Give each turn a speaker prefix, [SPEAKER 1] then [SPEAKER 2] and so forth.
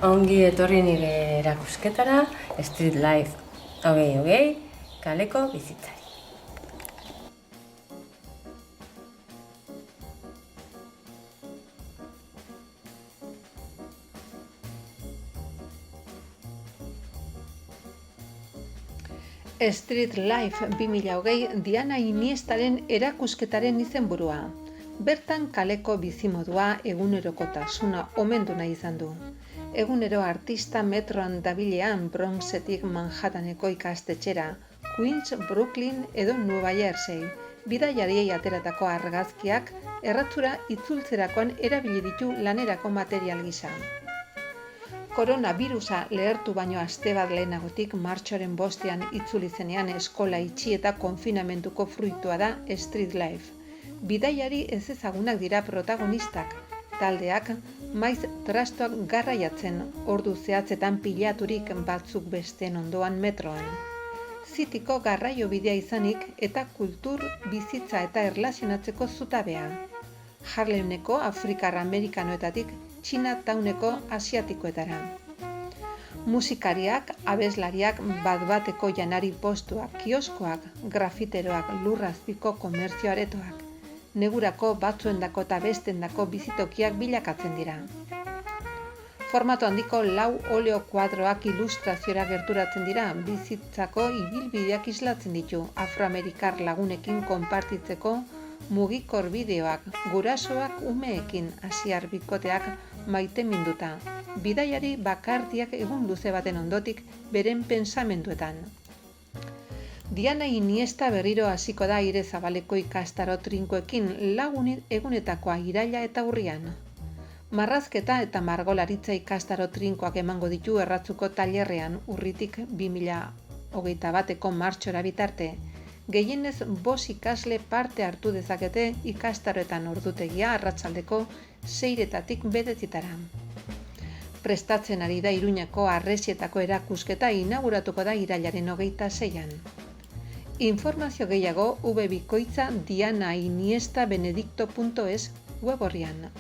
[SPEAKER 1] Ongi etorri nire erakusketara, Street Life 2020, kaleko bizitzari.
[SPEAKER 2] Street Life 2020 Diana Iniestaren erakusketaren izenburua. Bertan kaleko bizimodua egunerokotasuna omendu nahi izan du. Egunero artista metroan dabilean Bronxetik Manhattaneko ikastetxera, Queens, Brooklyn edo Nueva Jersey, bidaiariei ateratako argazkiak erratzura itzultzerakoan erabili ditu lanerako material gisa. Koronavirusa lehertu baino aste bat lehenagotik martxoaren 5ean itzuli zenean eskola itxi eta konfinamentuko fruitua da Street Life. Bidaiari ezezagunak dira protagonistak, taldeak maiz trastoak garraiatzen ordu zehatzetan pilaturik batzuk besteen ondoan metroan. Zitiko garraio bidea izanik eta kultur, bizitza eta erlazionatzeko zutabea. Harlemeko Afrikar-Amerikanoetatik Chinatowneko asiatikoetara. Musikariak, abeslariak, bat-bateko janari postuak, kioskoak, grafiteroak, lurrazpiko komertzio aretoak, negurako batzuendako eta bestendako bizitokiak bilakatzen dira. Formato handiko 4 oleo kuadroak ilustraziora gerturatzen dira, bizitzako ibilbideak islatzen ditu, afroamerikar lagunekin konpartitzeko mugikor bideoak, gurasoak umeekin, asiar bikoteak maite minduta, bidaiari bakartiak egun luze baten ondotik beren pensamenduetan. Diana Iniesta berriro hasiko da aire zabaleko ikastaro trinkoekin egunetakoa iraila eta urrian. Marrazketa eta margolaritza ikastaro trinkoak emango ditu erratzuko tailerrean urritik 2021eko martxora bitarte. Gehienez 5 ikasle parte hartu dezakete ikastaroetan ordutegia arratsaldeko 6:00 bederatzitara. Prestatzen ari da Iruñako Harresietako erakusketa inauguratuko da irailaren 26an. Informazio gehiago webikoitza dianainiestabenedicto.es web orrian.